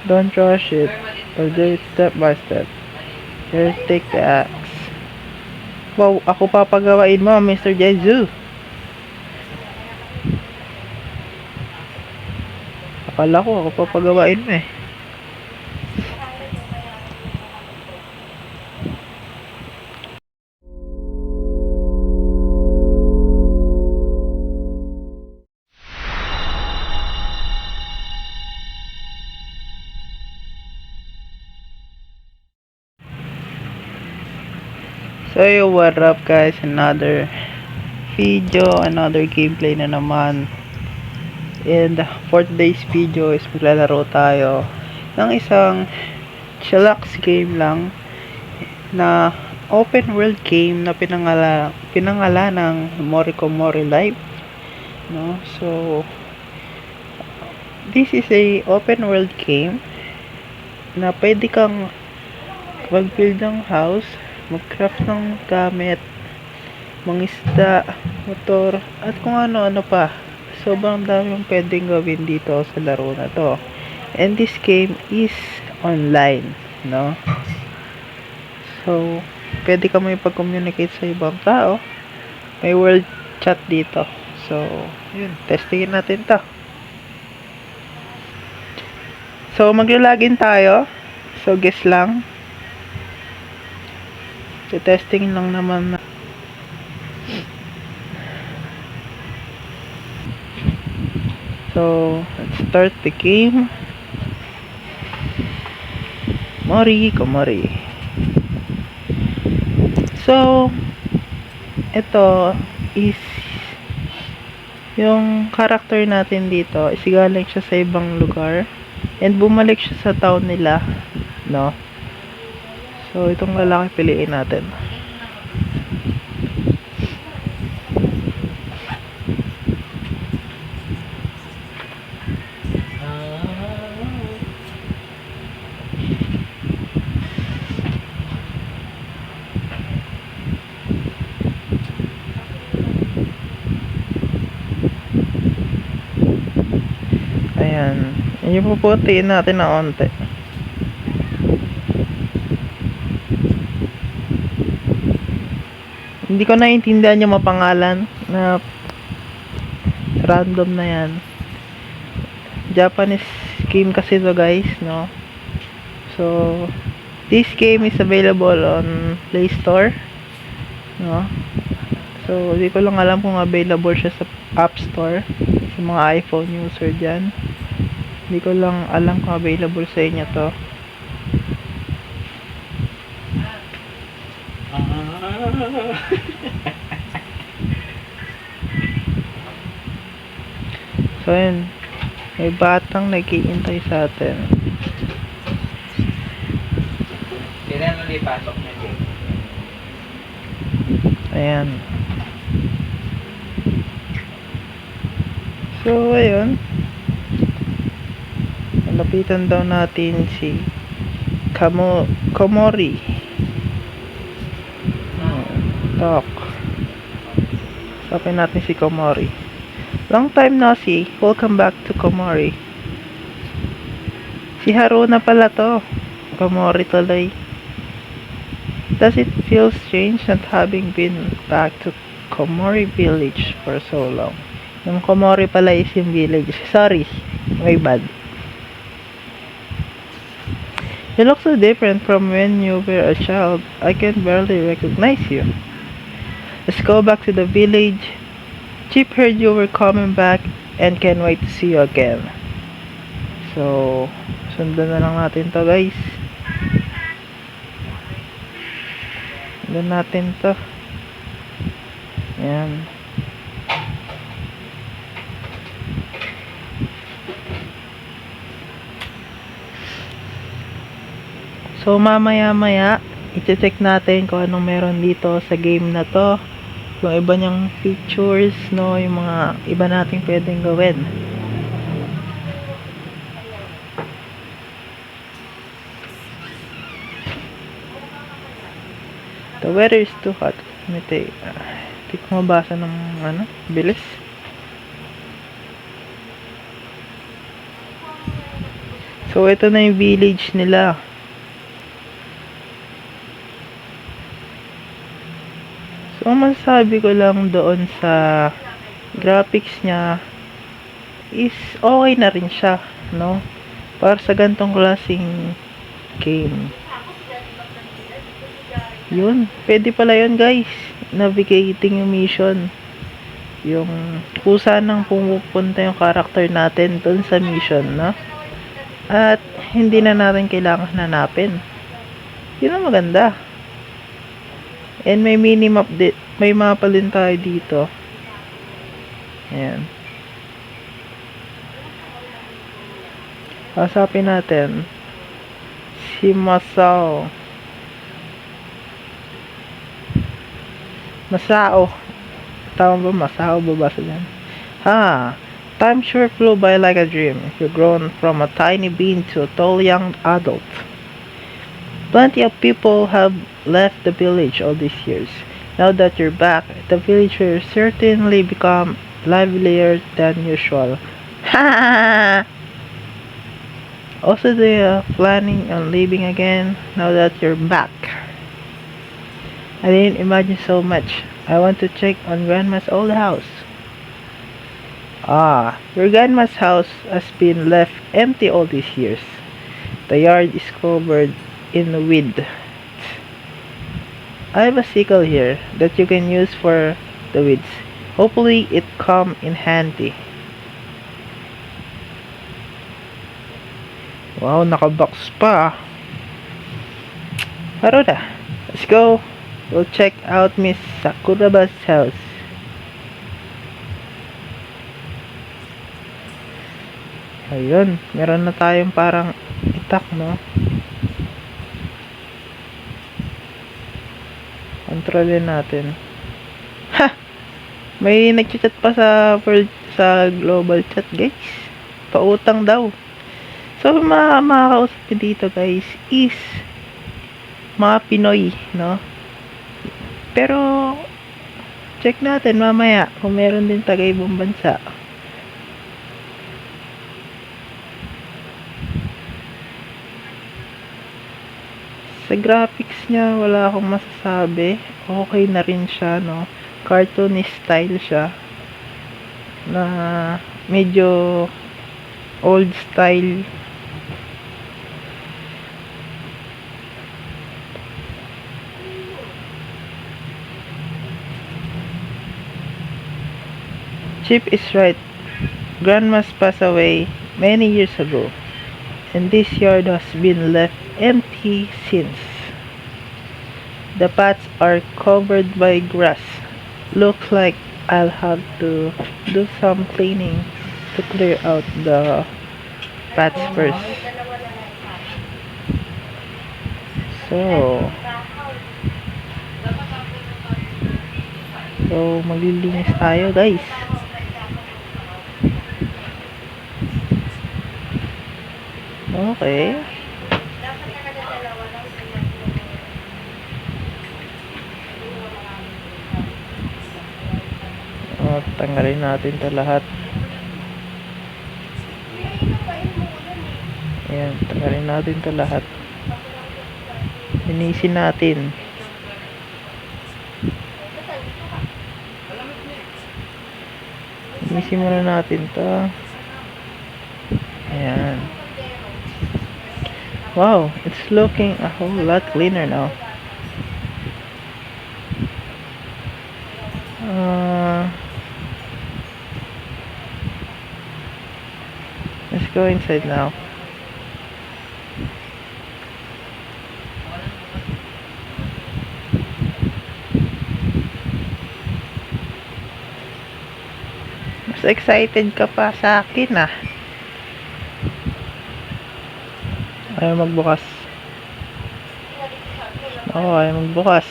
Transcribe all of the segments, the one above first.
Don't rush it. Or do it step by step. Here, take the axe. Wow, ako papagawain mo, Mr. Jezu. Akala ko ako papagawain mo eh. So yo, what up guys, another video, another gameplay na naman. And for today's video is maglalaro tayo ng isang chillax game lang na open world game na pinangala ng Mori Komori Live, no? So this is a open world game na pwede kang mag-build ng house, mag-craft ng gamit, mangisda, motor, at kung ano-ano pa. Sobrang dami yung pwedeng gawin dito sa laro na to. And this game is online, no? So, pwede ka may pag-communicate sa ibang tao. May world chat dito. So, yun, testingin natin to. So, magla-login tayo. So, guess lang. So, testing lang naman na. So, let's start the game. Mori Komori. So, ito is yung character natin dito is galing siya sa ibang lugar and bumalik siya sa town nila, no? So, itong lalaki piliin natin. Ayan. Yung puputiin natin na onte. Hindi ko naiintindihan yung mapangalan na random na yan. Japanese game kasi to guys, no? So, this game is available on Play Store, no? So, hindi ko lang alam kung available siya sa App Store sa mga iPhone user dyan. Hindi ko lang alam kung available sa inyo to. So, yun. May batang nag-iintay sa atin. Kailan mo pasok na game? Ayan. So, ayun. Malapitan daw natin si Komori. Talk. Sabi natin si Komori. Long time no see. Welcome back to Komori. Si Haruna pala to. Komori tuloy. Does it feel strange not having been back to Komori village for so long? Yung Komori pala is yung village. Sorry. My bad. You look so different from when you were a child. I can barely recognize you. Let's go back to the village. Chip heard you were coming back and can't wait to see you again. So, sundan na lang natin to guys. Sundan natin to. Ayan. So, mamaya-maya, i-check natin kung anong meron dito sa game na to. Yung iba niyang features, no, yung mga iba nating pwedeng gawin. The weather is too hot. Hindi ko mabasa ng bilis. So, ito na yung village nila. So, ang masasabi ko lang doon sa graphics niya is okay na rin siya, no? Para sa gantong klaseng game. Yun, pwede pala yun guys. Navigating yung mission. Yung kung saan nang pumupunta yung character natin doon sa mission, no? At hindi na natin kailangan hanapin. Yun ang maganda. And may minimap din. May mapa din tayo dito. Ayan. Hasapin natin si Masao. Masao. Tama ba? Masao babasa yan. Time sure flew by like a dream. You've grown from a tiny bean to a tall young adult. Plenty of people have left the village all these years. Now that you're back, the village will certainly become livelier than usual. Also, they are planning on leaving again now that you're back. I didn't imagine so much. I want to check on Grandma's old house. Your grandma's house has been left empty all these years. The yard is covered in weeds. I have a sickle here that you can use for the weeds. Hopefully it come in handy. Wow, nakabox pa. Haruda, let's go. We'll check out Miss Sakuraba's house. Ayun, meron na tayong parang itak, no? Kontrolin natin. Ha! May nagchat pa sa global chat, guys. Pautang daw. So, makakausap ko dito, guys, is mga Pinoy, no? Pero, check natin mamaya kung meron din taga-ibang bansa. Sa graphics niya, wala akong masasabi. Okay na rin siya, no? Cartoony style siya. Na medyo old style. Chip is right. Grandma's passed away many years ago. And this yard has been left empty since. The paths are covered by grass. Looks like I'll have to do some cleaning to clear out the paths first. So maglilinis tayo, guys. Okay. Tanggalin natin ito lahat. Ayan, tanggalin natin ito lahat. Linisin natin. Linisin muna natin ito. Ayan. Wow, it's looking a whole lot cleaner now. Let's go inside now. Mas excited ka pa sa akin, ah. Ayaw magbukas. Oo, ayaw magbukas.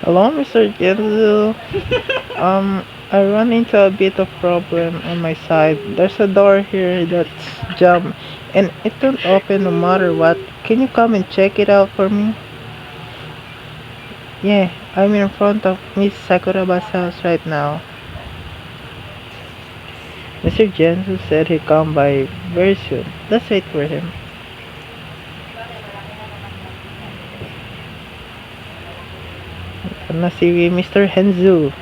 Hello, Mr. Genzo. I run into a bit of problem on my side. There's a door here that's jammed and it won't open no matter what. Can you come and check it out for me? Yeah, I'm in front of Miss Sakuraba's house right now. Mr. Jensen said he'd come by very soon. Let's wait for him. Ito na si Mr. Henzu.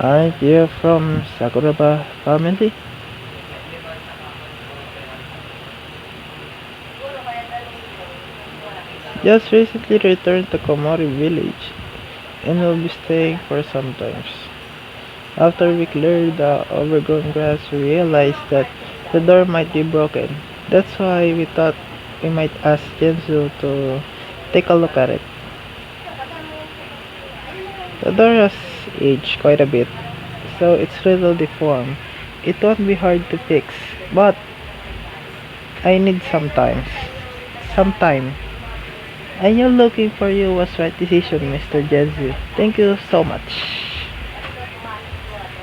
Aren't you from Sakuraba family? Just recently returned to Komori village and will be staying for some time. After we cleared the overgrown grass, we realized that the door might be broken. That's why we thought we might ask Gensu to take a look at it. The door has aged quite a bit, so it's little deformed. It won't be hard to fix, but I need some time. Some time. I knew looking for you was right decision, Mr. Gensu. Thank you so much.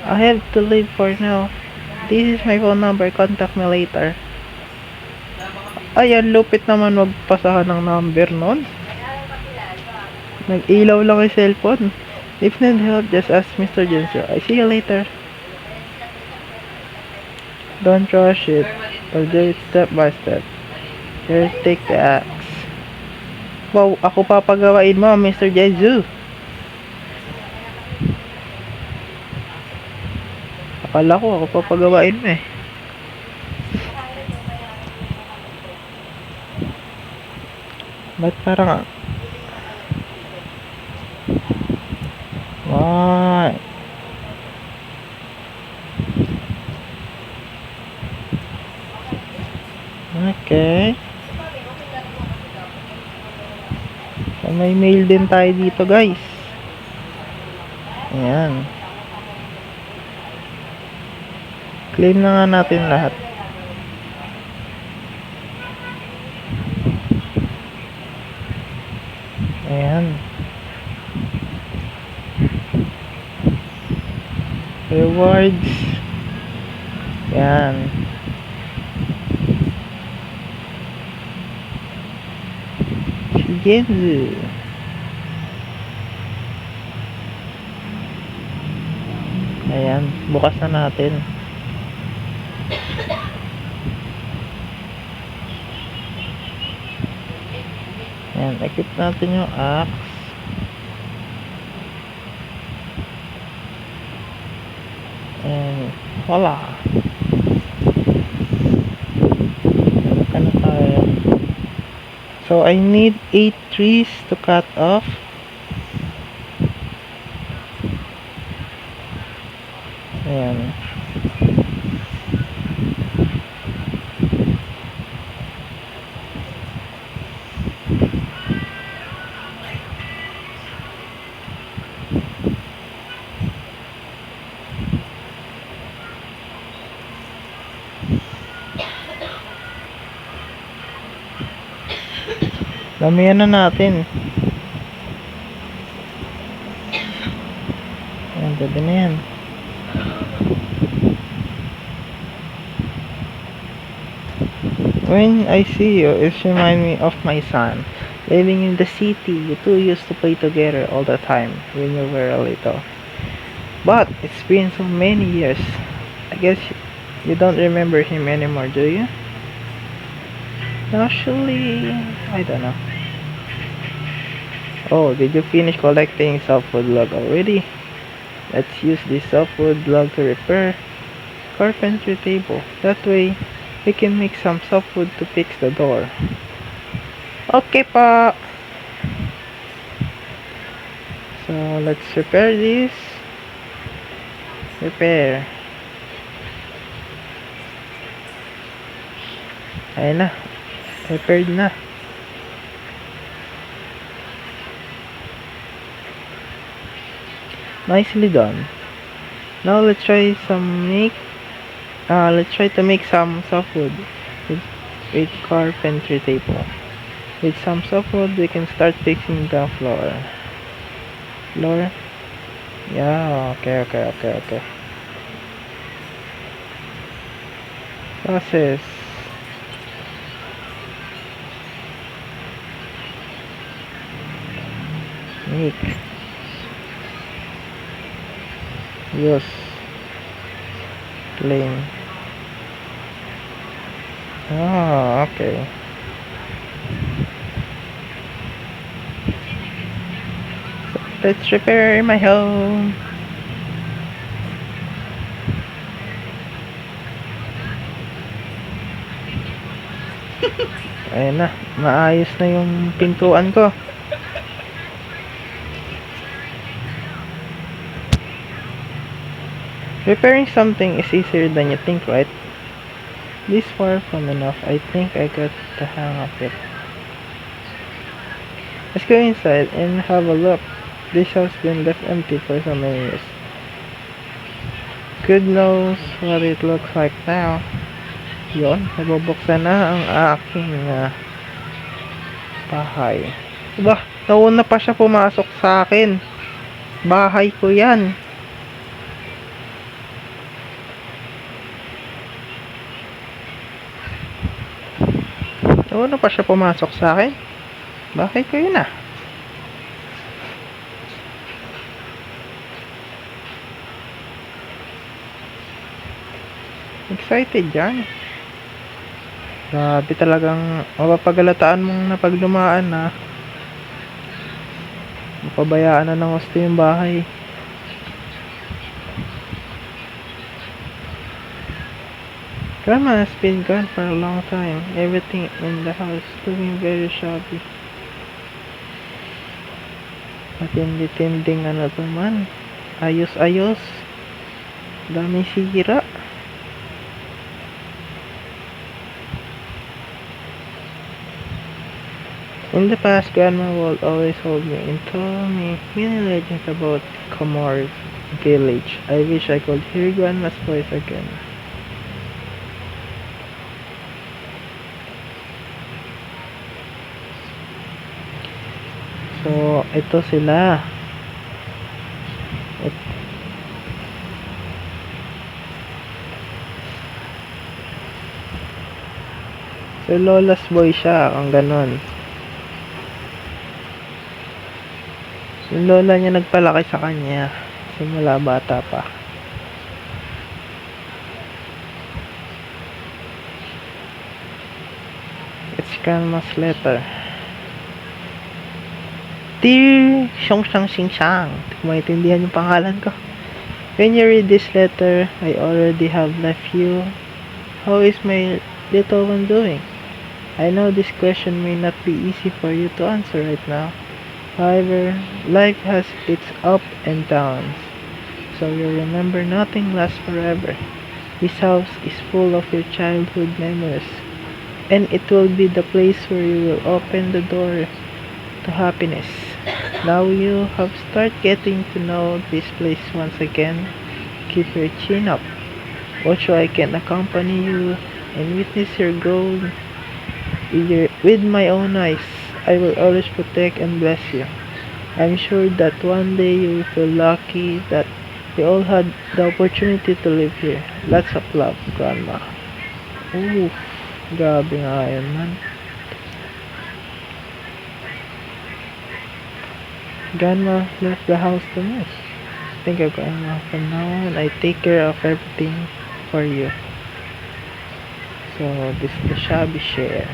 I have to leave for now. This is my phone number. Contact me later. Ay, ang lupit naman magpasahan ng number nun. Nag-ilaw lang yung cellphone. If need help, just ask Mr. Gensu. I see you later. Don't rush it. I'll do it step by step. Here, take the axe. Wow, ako papagawain mo, Mr. Gensu. Akala ko ako papagawain mo eh. Ba't parang... Why? Okay. So, may mail din tayo dito, guys. Ayan. Claim na nga natin lahat. Ayan. Rewards. Ayan. Gensu. Ayan, bukas na natin. Ayan, equip natin yung axe. And voila. Ano tayo? So I need 8 trees to cut off. Ayan. Damihan na natin. Ayan, pwede na yan. When I see you, it reminds me of my son. Living in the city, you two used to play together all the time when you were little. But it's been so many years. I guess you don't remember him anymore, do you? Actually, I don't know. Oh, did you finish collecting softwood log already? Let's use this softwood log to repair carpentry table. That way, we can make some softwood to fix the door. Okay pa. So, let's repair this. Repair. Ayan na. Repaired na. Nicely done. Now let's try to make some softwood with carpentry table. With some softwood we can start fixing the floor. Floor. Yeah, okay. Process. Make. Use. Claim. Okay. Let's repair my home. Ayun na, maayos na yung pintuan ko. Repairing something is easier than you think, right? This far from enough. I think I got the hang of it. Let's go inside and have a look. This house been left empty for so many years. Good knows what it looks like now. Yon, nabubuksan na ang aking bahay. Diba, nauna pa siya pumasok sa akin. Bahay ko yan. Nauna pa siya pumasok sa akin. Bahay ko yun ah. Excited yan. Grabe talagang mapapagalataan mong napaglumaan na mapabayaan na ng gusto yung bahay. Grandma has been gone for a long time. Everything in the house looking very shabby. Matindi-tinding ano to man. Ayos-ayos. Daming sira. In the past, Grandma would always hold me and tell me many legends about Comores village. I wish I could hear Grandma's voice again. So, ito sila. So, Lola's boy siya, ang ganon. Yung lola niya nagpalaki sa kanya simula bata pa. It's Grandma's letter. Dear Xiong Shang Xing Shang, maintindihan yung pangalan ko. When you read this letter, I already have left you. How is my little one doing? I know this question may not be easy for you to answer right now. However, life has its ups and downs, so you remember nothing lasts forever. This house is full of your childhood memories, and it will be the place where you will open the door to happiness. Now you have started getting to know this place once again. Keep your chin up. Watch so I can accompany you and witness your growth with my own eyes. I will always protect and bless you. I'm sure that one day you will feel lucky that we all had the opportunity to live here. Lots of love, Grandma. Ooh, grabe nga yun, man. Grandma left the house to me. Think of Grandma from now on. I take care of everything for you. So, this is the shabby share.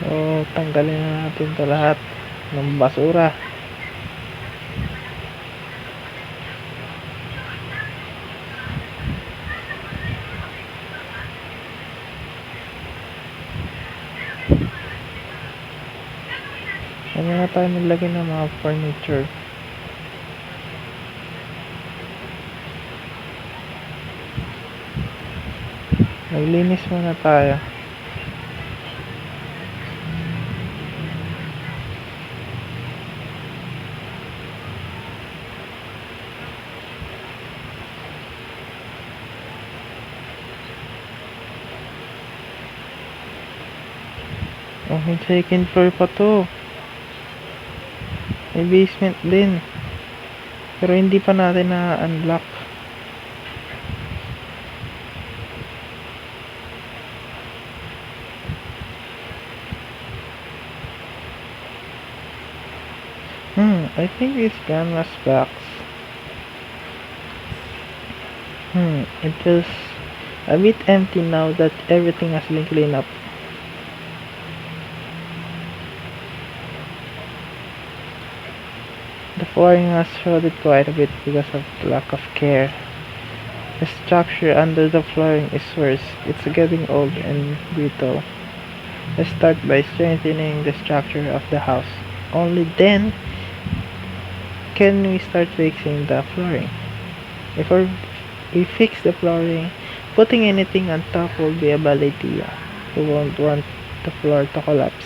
So, tanggalin na natin ito lahat ng basura. Ano na tayo maglagay ng mga furniture. Maglinis muna tayo. Oh, may second floor pa to. May basement din. Pero hindi pa natin na-unlock. I think this canvas box. It feels a bit empty now that everything has been cleaned up. The flooring has shredded quite a bit because of the lack of care. The structure under the flooring is worse. It's getting old and brittle. Let's start by strengthening the structure of the house. Only then can we start fixing the flooring. Before we fix the flooring, putting anything on top will be a bad idea. We won't want the floor to collapse.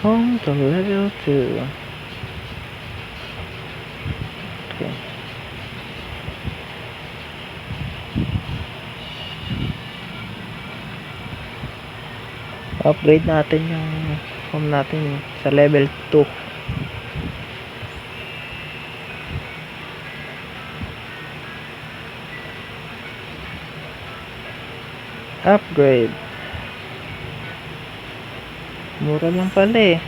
Home to level 2. Okay. Upgrade natin yung home natin sa level 2. Upgrade. Mura lang pala eh.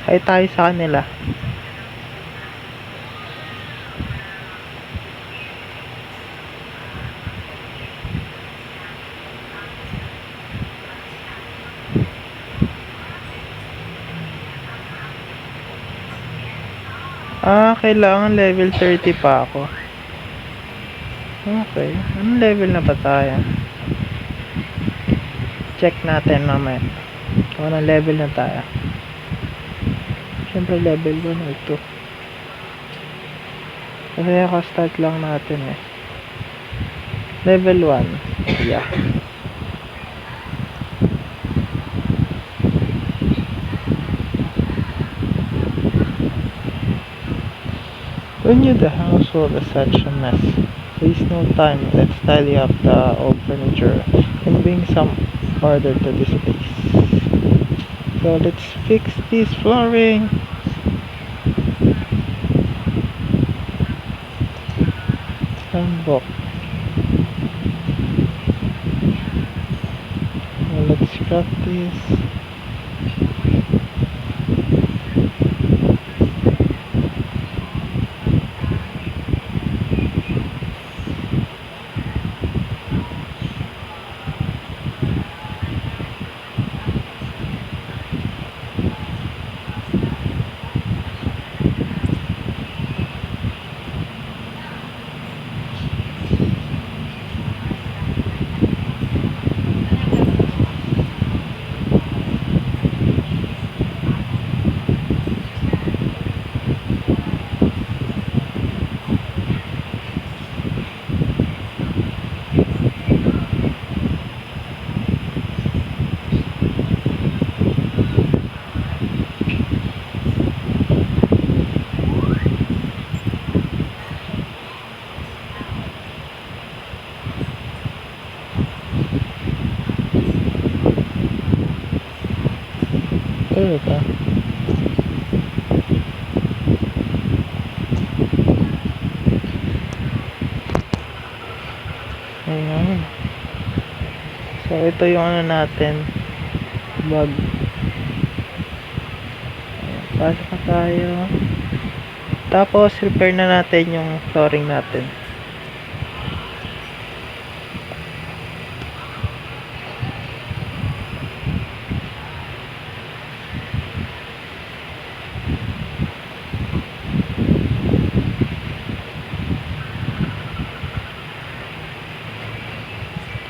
Hay tayo sa kanila. Kailangan level 30 pa ako. Okay. Anong level na ba tayo? Check natin mamaya. Kung anong level na tayo. Siyempre level 1 or 2. Kasi start lang natin eh. Level 1. Yeah. When the household is such a mess, waste no time. Let's tidy up the old furniture and bring some order to this place. So let's fix this flooring. Handbook. Well, let's scrap this. There ba? Ayan. So ito yung ano natin, bag. Pasok na tayo. Tapos repair na natin yung flooring natin.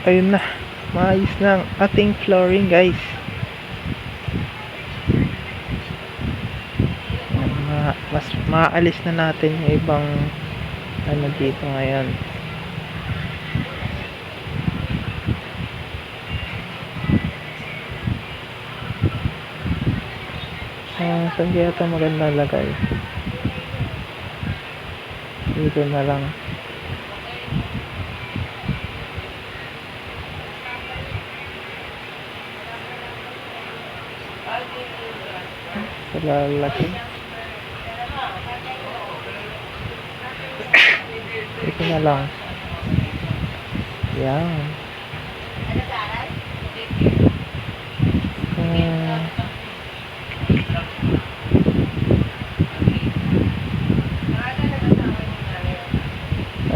Ayun na, maayos na ang ating flooring guys. mas maalis na natin yung ibang ano dito ngayon. Saan kaya ito maganda lagay? Dito na lang. Sa lalaki. Dito na lang. Yan.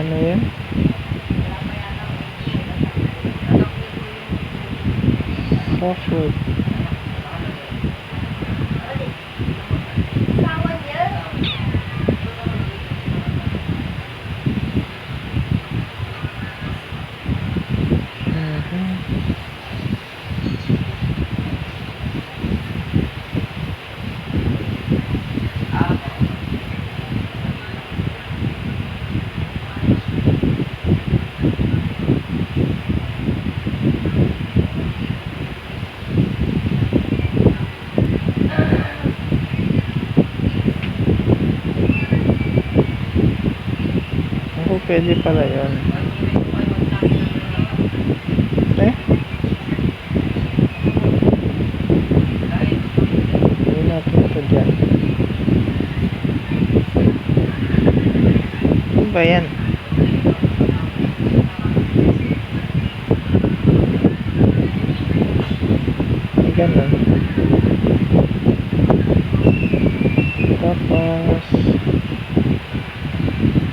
Ano yun? Softwood. Pwede pala yun. Hindi natin ito dyan. Ano ba yan? Ay, ganun. Tapos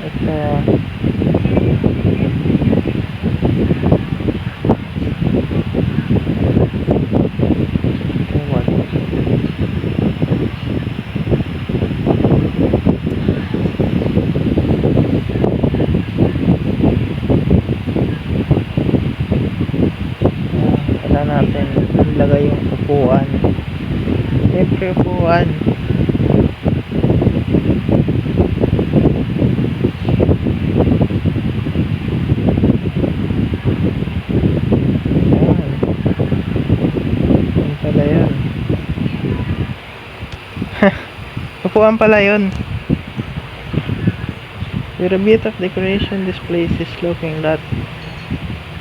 ito. Natin ilagay yung upuan. Siyempre upuan. Yan pala yun. Upuan pala yun. With a bit of decoration, this place is looking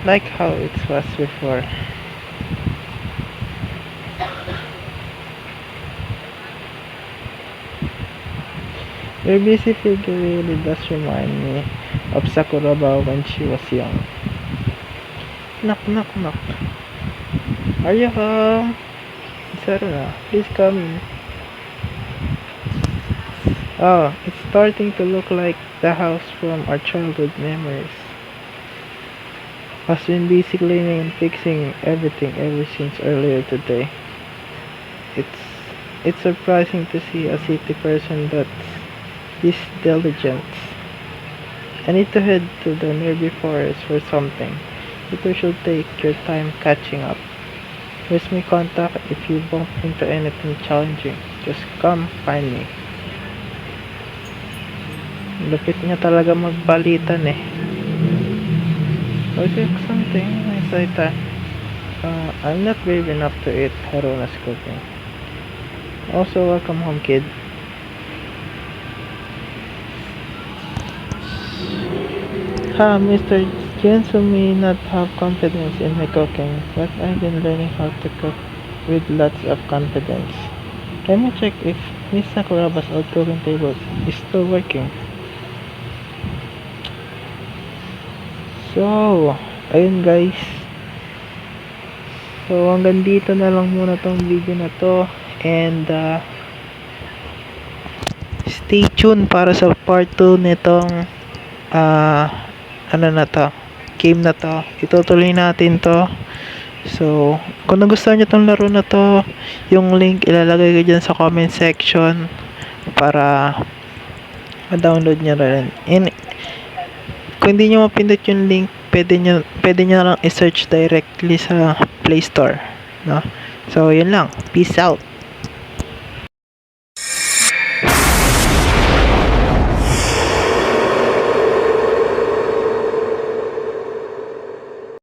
like how it was before. Your busy figure really does remind me of Sakuraba when she was young. Knock, knock, knock. Are you home? Saruna, please come in. Oh, it's starting to look like the house from our childhood memories. Has been busy cleaning and fixing everything ever since earlier today. It's surprising to see a city person that's this diligent. I need to head to the nearby forest for something. It should take your time catching up. Here's my contact if you bump into anything challenging. Just come find me. Lupit niya talaga magbalitan eh. Okay, something. I'm not brave enough to eat Haruna's cooking. Also, welcome home, kid. Mr. Jensen may not have confidence in my cooking, but I've been learning how to cook with lots of confidence. Let me check if Miss Sakuraba's old cooking table is still working. So, ayun guys. So, hanggang dito na lang muna tong video na to. And, stay tuned para sa part 2 nitong, ano na to, game na to. Itutuloy natin to. So, kung nagustuhan nyo tong laro na to, yung link ilalagay ko dyan sa comment section para ma-download nyo rin. And, kung hindi nyo mapindot yung link, pwede nyo lang i-search directly sa Play Store, no? So, yun lang. Peace out.